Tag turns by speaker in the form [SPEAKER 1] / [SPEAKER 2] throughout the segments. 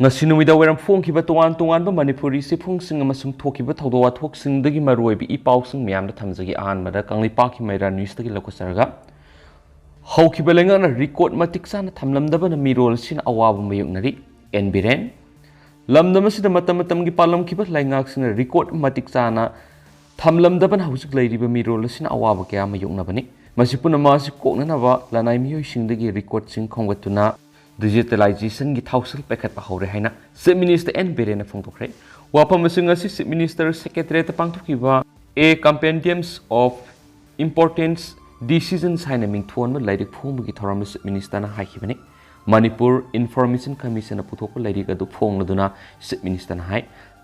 [SPEAKER 1] ngasi numida weram phongkiba towan towan ba manipuri se phungsing amasung thokiba thawdo wathok singdagi maroibi ipausing miyamda thamjagi ahanmada kanglipaki maira news tagi lokosarga haukiba lengana record matik sana thamlamdaba na mirol sin awaba mayuknari enbiren lamdamasida matamatamgi palamkiba laingak sina record matik sana thamlamdaba na husik leiriba mirol sin awaba kya mayuknabani masipuna masi koknanaba lanai miyoi singdagi record sing khongwatuna digitalization gi thausil pekhat pa hore haina Chief Minister N Berena phongtokre wapam singa si Chief Minister Secretary ta pangthokiba a compendiums of importance decisions haina mingthon ma lairik phom gi thoram Chief Minister na haikibani Manipur Information Commission na puthok lairik adu phongladuna Chief Minister na hai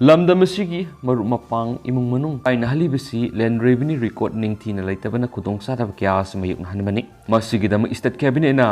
[SPEAKER 1] lamdam asigi maru mapang imung manung aina halibasi land revenue record ningthina laitabana khudong sadab kya samayuk hanmani masigi dam state cabinet na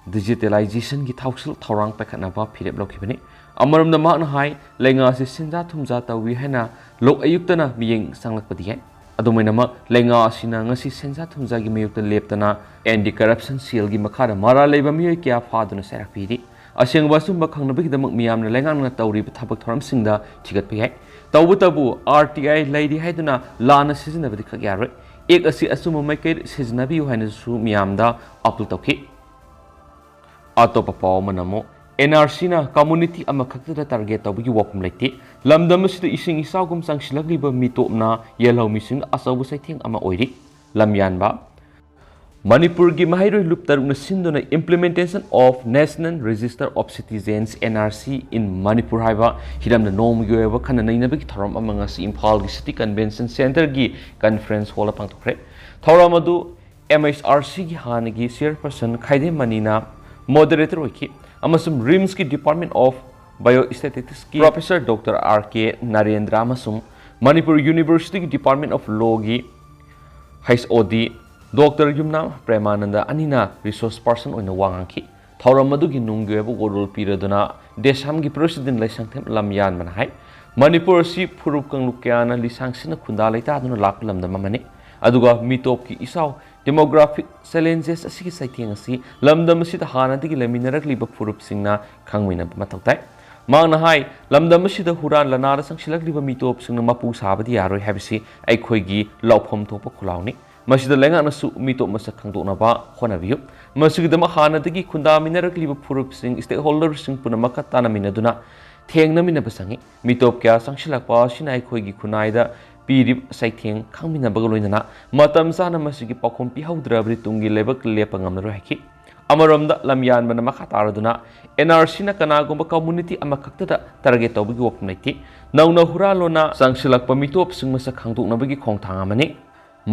[SPEAKER 1] digitalization ki thausil thorang pakhatna ba phirep lokibani amaram na mak na hai lenga se sinja thumja tawi hena lok ayuktana miyeng sanglakpadi hai adomaina ma lenga asina ngasi sinja thumja gi mayukta leptana anti corruption cell gi makhara mara leiba miyoi kya phaduna serakpiri asengba sumba khangnabi damak miyamna lenga na tawri thabak thoram singda thigat pi hai tawbu tabu RTI leidi haiduna lana sizinabadi khagyaroi ek asi asuma maikei sizinabi haina su miyamda apul tawki Atopa pao manamo NRC na community amakhakta target tawgi wakum laiti lamdam asida ising isagum sangsilakliba mitopna yelhaw mising asabu saithing ama oiri lamyan ba Manipur gi mahairoi luptaruna sindona implementation of National Register of Citizens NRC in Manipur haiba hiramna nom yoeba khana nainabagi thoram amanga si Imphal gi City Convention Center gi conference hall pangthokre thoram adu MHRC gi hanagi chairperson khaide manina moderator wiki amasum RIMS ki Department of Biostatistics ki Professor Dr. R.K. Narendra amasum Manipur University ki Department of Law ki HOD Dr. Yumna Premananda anina resource person oina wangangki thauram madu gi nunggebu gorol piraduna desham gi president laisangthem lamyan manahai Manipur si phurup kanglukyana lisangsina khunda laita aduna laklam da mamani aduga mitop ki isaw demographic challenges asigi saitheng asi lamdam asida hanadigi laminarakliba phurup singna khangwina matautai mangna hai lamdam asida huran lanara sangsilakliba mitop singna mapu sabadi yaroi habisi aikhoigi lawphom thopa khulauni masida lenga nasu mitop masak khangdokna ba khonabiyu masigidama hanadigi khunda minarakliba phurup sing stakeholders sing punamaka tanaminaduna thengna minabasangi mitop kya sangsilakpa sina aikhoigi khunaida Pirip saitheng khangmina bagaloinana matam sana masigi pakhom pi haudrabri tungi lebak lepangam ro haki amaramda lamyan bana makataraduna NRC na kanagomba community amakhakta target tawbigi wakum naiti nauna huralona sangsilak pamitop singmasa khangdok nabagi khongthang amani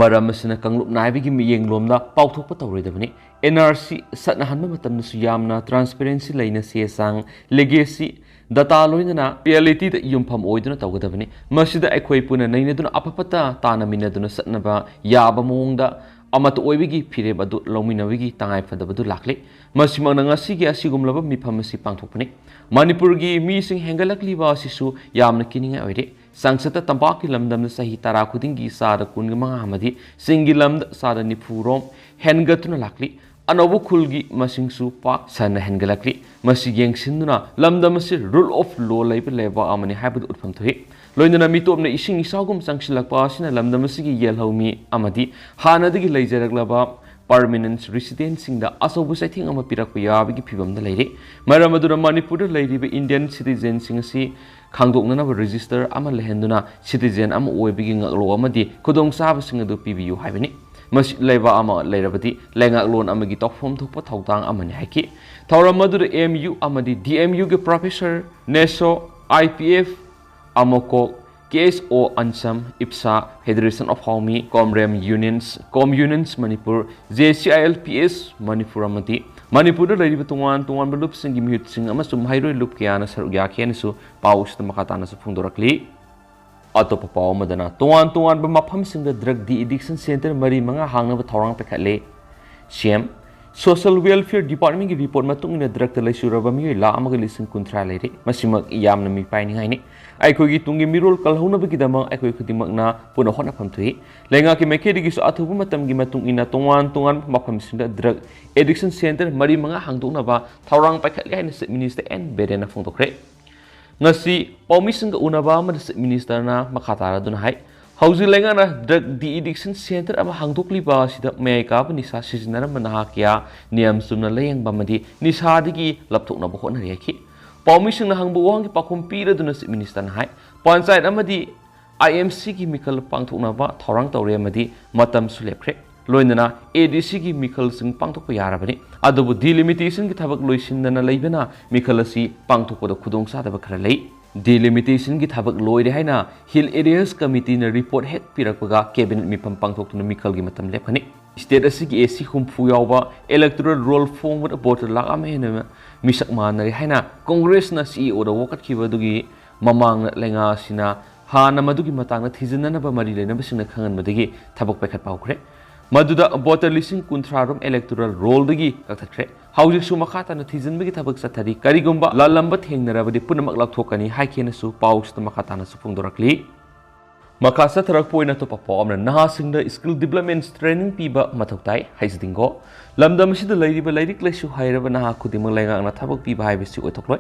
[SPEAKER 1] maram asina kanglup naibigi miyeng lomna pauthokpa tawredabani NRC satna hanma matam su yamna transparency leina sesang legacy data loinana reality da yumpham oiduna tawgadabani masida aikhoi puna nainaduna apapata tana minaduna satnaba yaba mongda amatu oibigi phireb adu lominawigi tangai fadabadu lakle masimang ngasigi asigumlaba miphamasi pangthokpani Manipur gi mi sing hengalakliba asisu yamna kininga oire sangsata tambaki lamdamna sahi tara khudingi sada kunga amadi singi lamda sada nipurom hengatuna lakli anobu khulgi masingsu pa sana hengalakli masi yengsinduna lamdamasi rule of law laiba leba amani habud utpham thoi loinana mitopna ising isagum sangsilakpa asina lamdamasi gi yelhaumi amadi hanadigi leijaraglaba permanent resident singda asobu saithing ama pirakpa yabigi phibamda leire maramaduna Manipur leiriba Indian citizen singasi khangdoknana register ama lehenduna citizen ama oibigi ngaklo amadi khudong saba singadu pibiu haibani Mas leba ama leirabadi lengak loan amagi tokfom thokpa thawtang amani haiki thauram madura MU amadi DMU ge professor Neso IPF amoko KSO Ansam IPSA Federation of Homi Comrem Unions Manipur JCILPS Manipur amadi Manipur leiriba tungan balup singi mihut sing amasum hairoi lup kyana sarugya khenesu paus tamakatana su phungdorakli Atopa pao madana tuan ba mafam singda drug de-addiction center mari manga hangna ba thorang pekhatle CM Social Welfare Department ki report matung ina drug talai suraba mi la amaga lising kuntra leire masimak yamna mi paini haini aikoi gi tungi mirol kalhuna ba kidama aikoi khutimak na puna hona phamthui lenga ki mekedi gi so athubu matam gi matung ina tuan mafam singda drug addiction center mari manga hangdokna ba thorang pekhatle haina Minister N Berena phongtokre ngasi paumising unaba amada minister na makhatara dun hai hauji lengana drug de-addiction center ama hangdokliba sida mai ka nisa sizinara manaha kya niyam sumna leyang bamadi nisa digi lapthokna bo hona reki paumising na hangbu wangi pakhum pira dun minister na hai panchayat amadi IMC ki mikal pangthokna ba thorang tawre amadi matam sulepkhre loinana ADC ki mikal sing pangthokpa yarabani adubu delimitation ki thabak loisindana leibana mikal asi pangthokpa da khudong sa da khara lei delimitation ki thabak loire haina hill areas committee na report het pirakpaga cabinet mipam pangthokna mikal gi matam lephani state asi ki AC humfu yawba electoral roll form with voter lak am hena misak manari haina congress na CEO da wakat khiba dugi mamang lenga sina hana madugi matang na thijinana ba mari lena basina khangan madagi thabak pekhat paukhre maduda voter listing kunthrarom electoral roll dagi kakthakre haujik su makhata na thijin bagi thabak sathari karigumba lalamba thengnarabadi punamak lakthokani haikena su paus ta makhata na su phungdorakli makasa tharak poina to papom na naha singda skill development training piba mathoktai haisdingo lamdam sida lairiba lairik lesu hairaba naha khudimang lenga na thabak piba haibisi oithokloi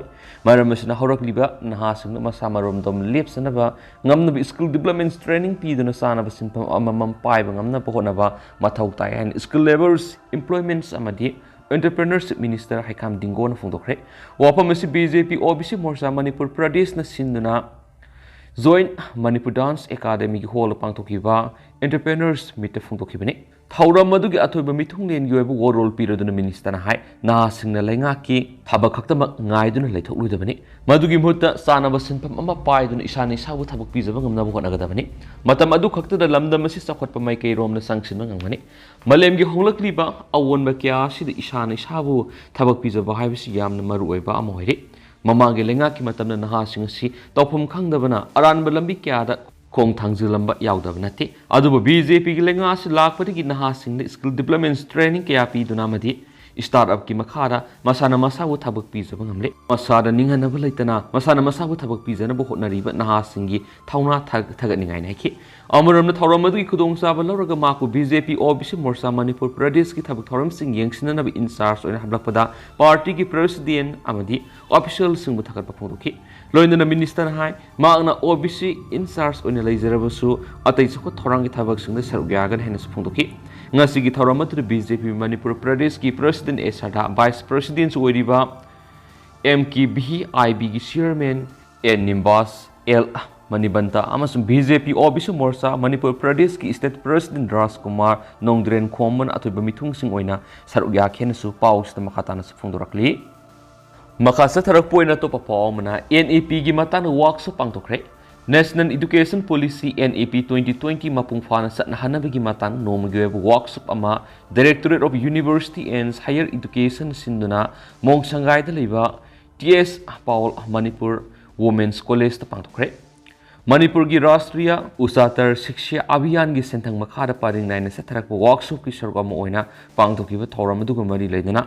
[SPEAKER 1] maram masina horakliba naha singda masamarom dom lepsanaba ngamna skill development training piduna sanaba sinpam amamam paiba ngamna pohonaba mathoktai and skill laborers employments amadi entrepreneurship minister haikam dingo na phungdokre wapamasi BJP OBC morsa manipur pradesh na sinduna join manipur dance academy ki hall pangthokiba entrepreneurs meet phungtokibani thauram madugi athoiba mithunglen gi oibu role piraduna minister na hai na singna lenga ki thabak khaktama ngaiduna leithokluidabani madugi mutta sanaba sinpam ama paiduna isani sabu thabak pijaba ngamna bu honagadabani matam adu khaktada lamdam asi sakhotpa mai kai romna sangsinba ngangmani malem gi honglakliba awonba kya sida isani sabu thabak pijaba haibisi yamna maru oiba ama hoire mamage lenga ki matamna naha sing si tawphum khangdabana aranba lambi kya da khong thangzilamba yawdabana te aduba BJP gi lenga si lakpati gi naha sing da skill development training kya pi duna madi startup ki makhara masana masabu thabak pi jaba ngamle masada ningana ba leitana masana masabu thabak pi jana bo hotnariba naha sing gi thauna thaganingai nai ki amaramna thoram madu gi khudong saba lawraga maku BJP OBC morsa manipur pradesh ki thabak thoram sing yengsinana ba in charge oina hablakpada party ki president amadi official sing bu thagat pa phongdoki loinana minister hai maangna OBC in charge oina leijarabasu atai sako thorang gi thabak sing da sarugyagan hena su phongdoki ngasi gi thoram matu BJP manipur pradesh ki president esada vice president oiriba MKBIB gi chairman N Nimbas L Manibanta amasung BJP OBC morsa manipur pradesh ki state president Rajkumar Nongdren Khomman athoiba mithung sing oina sarugya khen su paus ta makhata na phungdorakli makasa tharak poina to papawmana NEP gi matana workshop pangtokre National Education Policy NEP 2020 mapung fana satna hanabagi matang nomagi workshop ama Directorate of University and Higher Education sinduna Mongsangai da leiba TS Paul Manipur Women's College ta pangtokre Manipur gi Rashtriya Usatar Shiksha Abhiyan gi sentang makhada paring naina satharak workshop ki sargama oina pangthokiba thoram aduga mari leidana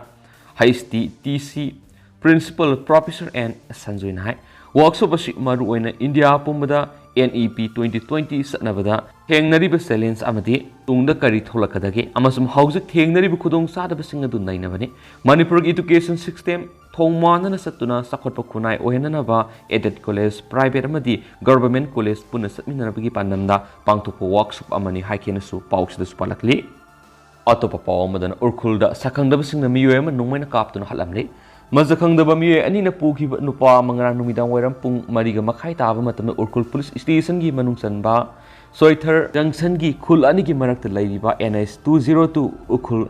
[SPEAKER 1] HST TC Principal Professor and Sanjoin hai workshop asi maru oina India pumbada NEP 2020 satnabada hengnariba challenge amadi tungda kari tholakadagi amasum hauzik hengnariba khudong sadaba singadu nainabani Manipur education system thongmanana satuna sakhotpa khunai ohenana aided college private amadi government college puna satminarabagi pandamda pangthokpa workshop amani haikena su pausida su palakli atopa pawmadan urkhulda sakhangdaba singna miyoyama nongmaina kaptuna halamle Mazakhangdaba miyoy anina pukiba nupa mangrang numidang wairam pung mariga makhai taba matamna urkhul police station gi manungsanba soithar junction gi khul ani gi marakta laiba NS 202 ukhul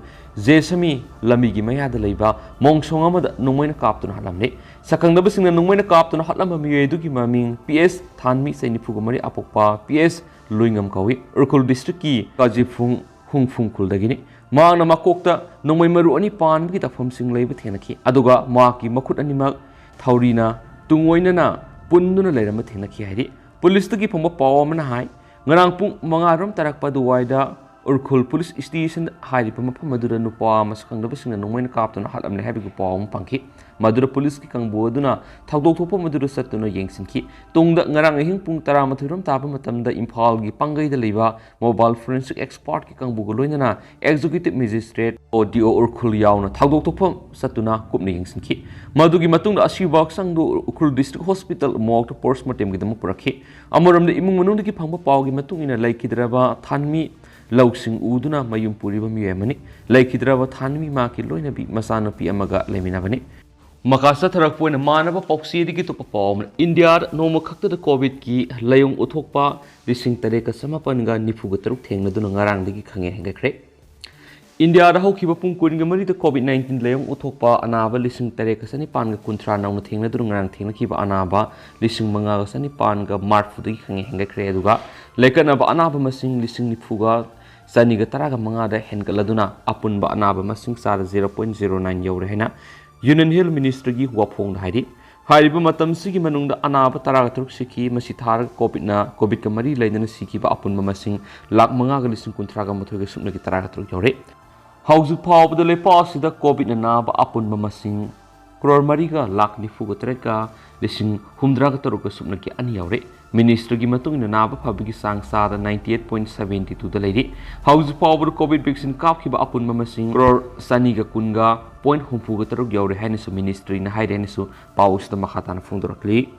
[SPEAKER 1] jesami lambi gi mayada leiba mongsong amada nongmaina kaptuna halamle sakhangdaba singna nongmaina kaptuna hatlamba miyoy du gi maming PS Thanmi Sainipuga mari apokpa PS Luingam kawi urkhul district ki Kajifung hungfung kuldagini maana makokta nongmai maru ani pan gi tafam sing leiba thenaki aduga maaki makhut ani mak thaurina tungoina na punduna leirama thenaki hairi police gi phomba pawamna hai ngarang pung mangarom tarakpa duwaida Urkhul Police Station Haripa Mapamadura Nupa Maskandabasin and Nomen Captain Halam Habiku Pong Punky, Madura Police Kangboaduna, Tagdopo Madura Satuna Yangsinki, Tung the Naranging Puntaramaturum Tapamatam the Impalgi Pangai the Liva, Mobile Forensic Expert Kangbuguloina, Executive Magistrate or Dio Urkhul Yauna, Tagdopo Satuna Kupni Yangsinki, Madugi Matung Ashibak Sandu Ukul District Hospital, Mok to Portsmouth with the Mupuraki, Amoram the Imununiki Pamba Pagi Matung in a Lake Hidrava, Tanmi. Lausing Uduna Mayum Puriba Muyamani, Lake Hidrava Tanmi Maki Loinabi, Masana Piamaga Leminavani. Makasa Tarakpo and Manaba Poxi to perform India, no Makaka the COVID key, Layung Utokpa, Lising Tareka Samapanga, Nifugatruk, Tengadunarang the Kange. India the Hokipapung Kungamari the COVID-19 Layung Utokpa, Anaba, Lising Tareka Sanipanga Kuntra, no Tinga Dunarang Tingakiba Anaba, Lising Manga Sanipanga, Mart for the Kange Creduga, Lekanaba Anaba Masing, Lising Nifuga. Saniga Taraga Mangada Hengaladuna, Apun ba Anaba Masing Sara 0.09 Yorehena, Union Hill Ministry Wapong Hidi, Hariba Matam Siki Manung the Anaba Taraga Turksiki, Masitar, Kopitna, Kobika Mari, Laden Siki ba Apun Mamasing, Lak Mangaga Listen Kuntraga Motoga Sumnaki Taraga Turkore. House of Power the Lepas, the Kobit Naba Apun Mamasing, Kror Mariga, Lak Nifugotreka, Listen Humdraga Turuka Sumnaki Aniore. Minister Gimatung in the Naba Public Sang Sada 98.72 the lady. House Power COVID vaccine Kapkiba Apun Mamasing or Saniga Kunga, Point Humpugatar Yore Hennisu Ministry in High Denisu, Paus the Makatan Fundurakli.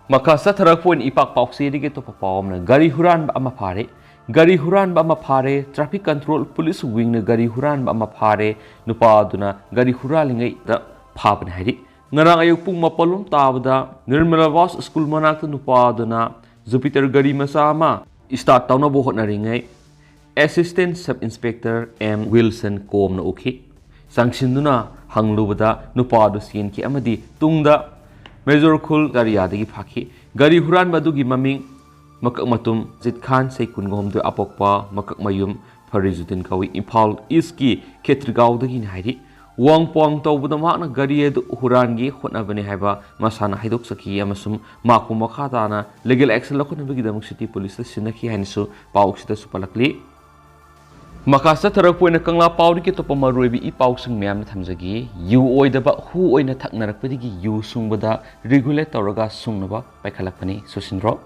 [SPEAKER 1] Makasa Tarakpo in Ipak Pauxi get to perform Gari Huralingai, Gari Huralingai, Traffic Control Police Wing Gari Huralingai, Nupaduna, Gari Huralingai, the Papan Hadi. Narang ayuk pung mapalum tabda Nirmalavas School Manakta Nupadana Jupiter Gari Masama Start Tauna Bohot Naringai Assistant Sub Inspector M. Wilson Kom na Uki Sangsinduna Hanglubada Nupadu Sienki Amadi Tungda Major Kul Gariadagi Paki Gari Huran Badugi Maming Makamatum Zit Khan Sekun Gom de Apokpa Makakmayum Parizutin Kawi Impal Iski Ketrigauda Haidi Wang Pong to the Magna Gari Hurangi, Honabani Haba, Masana Hidoksaki, Amasum, Maku Makatana, Legal Action Lokan City Police, Sinaki Hansu, Pauxita Supalakli. Makasa Tarapu in a Kangla Paudi to Pomarubi, E. Pauxing Miam Tamzagi, you oidaba, who oina thaknarak padagi, you sungbada, regulator Sungnaba, by Kalapani, Susindro.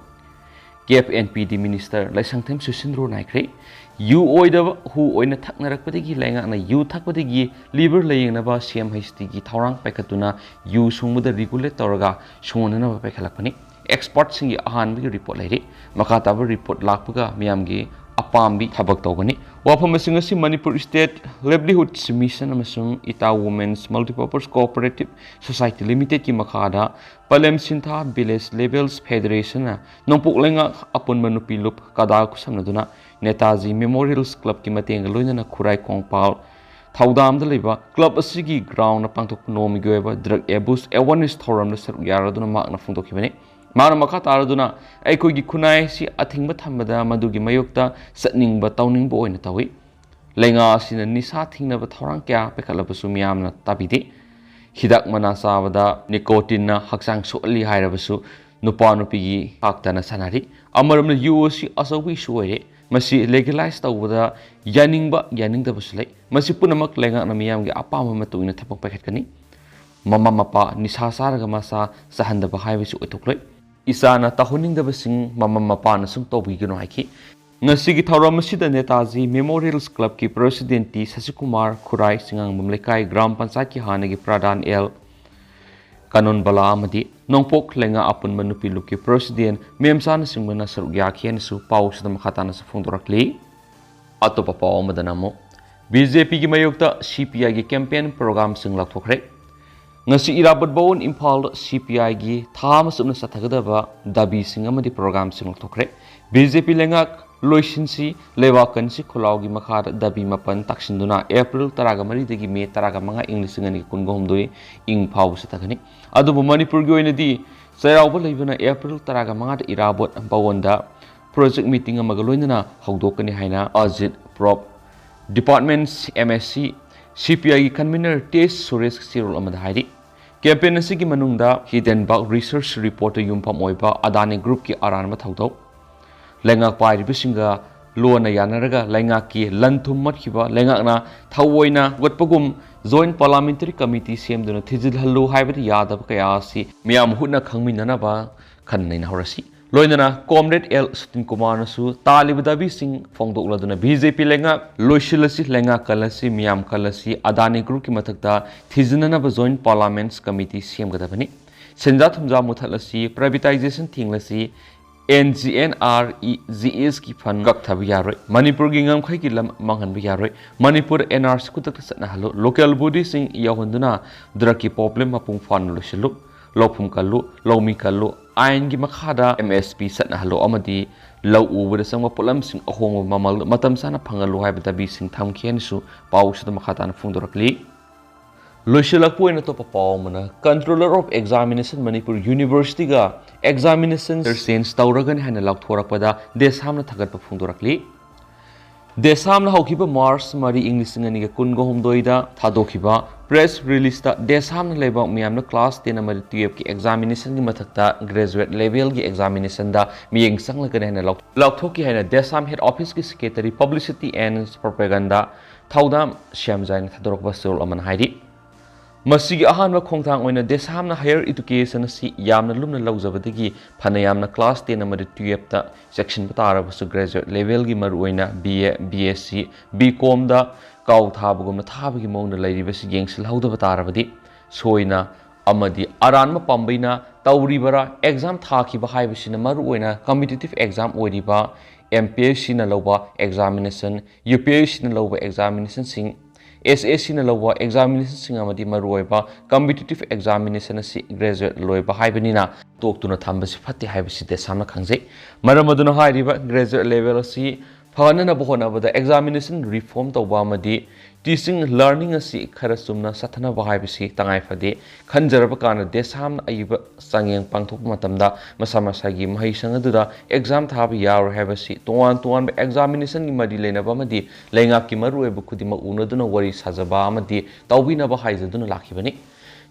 [SPEAKER 1] Gap NPD Minister, like sometimes Susindro Naikre. You oidaba who oina thaknarak padagi lenga na you thakpadagi liver laying naba CMHTG Taurang Pekatuna you sungmuda regulatorga shonana Pekalapani. Export singi ahan bi report lady. Makataba report lakpuga miamgi apambi tabak togani. Wapamasingasi Manipur State Livelihood Mission Amasung Ita Women's Multipurpose Cooperative Society Limited ki makada Palem Sinta Village Labels Federation Nompuk lenga apun manupilup kada kusamnaduna Netaji Memorials Club ki mateng loina Kurai Kongpal Thaudam the Liba Club Asigi Ground Pangtok Nomi Goeba Drug Abuse Awareness Thoram the Yaraduna Magna Fundokimene Mana Makataraduna Ekogi Kunai si Ating Batambada Madugi Mayokta Satning Batowning Boy in Tawi Lenga sin a Nisa Tina Batoranka Pekalapasumiamna Tabidi Hidak Manasavada Nicotina Haksang Soli Hirabasu Nupanopigi Haktana Sanari Amaram the UOC as a wish way. Masi legalized over the Yaning the Busley, Masipunamak Lenga Namiam Apama Matu in a tapak packet Mama Mapa, Nisasaraga Masa, Sahanda Bahai Utokle, Isana Tahuning the Basing, Mama Mapa, Nasum Tobi Gunoiki, Nasigi Tauramashida Netazi, Memorials Club ki Presidenti Sasikumar, Kurai, Singang Mumlekai, Gram Pansaki Hanagi Pradan El Kanon Bala Amadi, Nongpok Lenga Apun Manupiluki President, Memsan Singmana Sarugiakian Su Paus the Makatana Fundurakli, Atopapa Madanamo, BJP Mayokta, CPI campaign program Sing Lakokre, Nasi Irabad Bone Impal CPI Thomas of Nasatagadava, Dabi Singamadi program Sing Lakokre, BJP Lengak, Loishinsi, Lewakansi, Kolaugi Makar, Dabi Mapan, Taksinduna, April, Taragamari, the Gime, Taragamanga, English and Kungomdui, Ing Paus Satagani. Adobo Manipur Goinadi, Saraba Livena, April, Taragamanga, Irabot, and Bawanda, project meeting a Magaloina, Haudokani Haina, Azit, Prop, Departments, MSC, CPI convener, Taste, Suresh, Cyril Amadhadi. Campaign Sigi Manunda, Hidden Bug Research Reporter Yumpam Oiba, Adani Group ki Aran Mataudo. Lenga Pai Bisinga, लोना यानरगा लेंगाकी लंथुम मटखिबा लेंगाकना थवोइना गटपगुम Joint Parliamentary Committee सेमदुना थिजिलहल्लु हाइबदि Yadav कया असि मियाम हुना खंगमिननबा खन्नैना हरसि लोइनना comrade L Sutin कुमारनसु तालिबदाबी सिंह फोंदोकलदुना बीजेपी लेंगा लोइसिलसि लेंगा कलसि मियाम कलसि अदानी ग्रुप की मथकता थिजिननबा जॉइंट पार्लियामेंट्स कमिटी सेमगदबनि सेंजा थुमजा मुथलसि प्राइवेटाइजेशन थिंगलसि NGNREGS की फन कक्थब यारोय मणिपुर की ngam की लम मंगहनब यारोय मणिपुर NRC कुतक सनहलो लोकल बॉडी सिंह यहोंदुना द्रग की प्रॉब्लम मपुंग फान लोसिलु लौफुम कल्लु लौमी कल्लु आयन की मखादा MSP सनहलो अमदी लौ उबद संग पुलम सिंह अहोंग ममल मतम साना फंगलु हाइबदा बी सिंह थमखेनसु पाउसद मखातान फुंदोरकली लोइसिलकपोइन तो पाउमना controller of examination Manipur university का एग्जामिनेशन सेंस तौरगन हैन लाउथोरकपदा देसामना थगत फुंदोरकली देसामना हौखिबा मार्च मरी इंग्लिश ngani कुनगोहमदोइदा थादोखिबा प्रेस रिलीज ता देसामना लेबा मियामना क्लास 10 अमर 12 की एग्जामिनेशन की मथकता ग्रेजुएट लेवल की एग्जामिनेशन दा मियंग संगलगन हैन लाउथोकी हैन देसाम हेड ऑफिस की secretary publicity and propaganda Thoudam श्यामजाइन थादोरकबा सोल अमन हाइदि मसीगी अहानबा खोंथांग ओइना देसामना हायर एजुकेशन असि यामना लुमना लौजबदगी फना यामना क्लास 10 अमर 12 ता सेक्शन बतारबसु ग्रेजुएट लेवल की मरु ओइना BA BSc BCom दा काउ थाबगुम थाबगी मौना लैरिबसि येंगसिल हौदब तारबदि सोइना अमदी अरानमा पाम्बैना तौरिबरा एग्जाम थाखिबा हाइबसिना मरु ओइना कॉम्पिटिटिव एग्जाम ओइरिबा MPSC ना लौबा एग्जामिनेशन UPSC ना लौबा एग्जामिनेशन सिंह SSC ना लौबा एग्जामिनेशन सिंह अमदी मरुओइबा कॉम्पिटिटिव एग्जामिनेशन असि ग्रेजुएट लोइबा हाइबनिना तोक्तुना थांबसि फत्ते हाइबसि देसामना खंगजे मरमदुना हाइरिबा ग्रेजुएट लेवल असि फनना बहोनबदा एग्जामिनेशन रिफॉर्म तौबा अमदी टीचिंग लर्निंग असि खरा सुमना सथना हाइबसि तंगाइ फदे खंजरब कान देसामना अइबा संगेंग पांथोक मतमदा मसा मसागी महै संगदुदा एग्जाम थाब यार हाइबसि तोवान तोवान एग्जामिनेशन की मदी लेनबा अमदी लेंगा की मरुएब खुदिमा उनदुना वरी साजबा अमदी तौबिनबा हाइजदुना लाखिबनि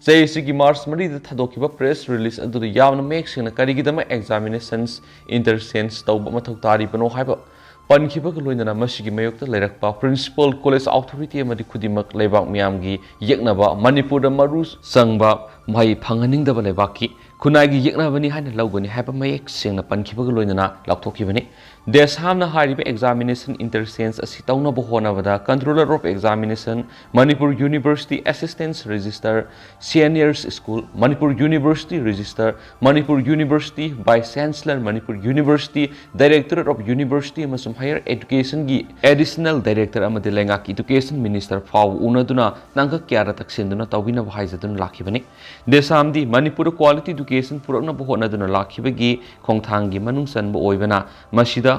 [SPEAKER 1] JC की मार्च मरी थादोखिबा प्रेस रिलीज अदुदा यावना मेक्सिंगना करिगिदमा एग्जामिनेशंस इंटरसेंस तौबा मथौ तारिबनो हाइबा पनखिबक लोइनना मसिगी मयोक्ता लेरकपा प्रिंसिपल कॉलेज अथॉरिटी अमदी खुदिमक लेबाक मियामगी येकनबा मणिपुर मरु संगबा मई फंगनिंगदबा लेबाकी खुनागी येकनबनी हाइन लौगनी हाइबा मयेक सेंगना पनखिबक लोइनना लाउथोखिबनी देसामना हारिबा एग्जामिनेशन इंटरसेंस असि तौनबो होनबदा controller of examination Manipur university assistant registrar seniors school Manipur university registrar Manipur university vice chancellor Manipur university director of university अमसुम हायर एजुकेशन की एडिशनल डायरेक्टर अमदि लेंगा की एजुकेशन मिनिस्टर फाव उनदुना नांग क्यारा तक्सेंदुना तौबिना हाइजदुना लाखिबनी देसामदी मणिपुर क्वालिटी एजुकेशन पुरकनबो होनदुना लाखिबगी खोंथांगी मनुंग सनबो ओइबना मसिदा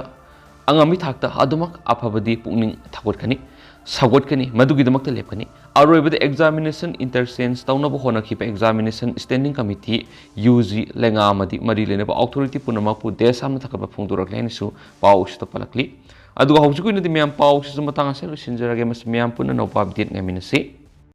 [SPEAKER 1] अंगामी थाक्ता अदुमक अफबदी पुनिंग थागोटकनी सागोटकनी मदुगिदमक्ता लेपकनी अरोइबदे examination इंटरसेंस तौनबो होनखिबा examination standing committee UG लेंगा अमदी मरी लेनबा अथॉरिटी पुनमकपु देसामना थकबा फोंदोरकलेनिसु पाउसता पलकली अदुगा हौजुकुनदि मियाम पाउसु मतांग असे सिंजरगे मस मियाम पुन नोपा अपडेट नेमिनसे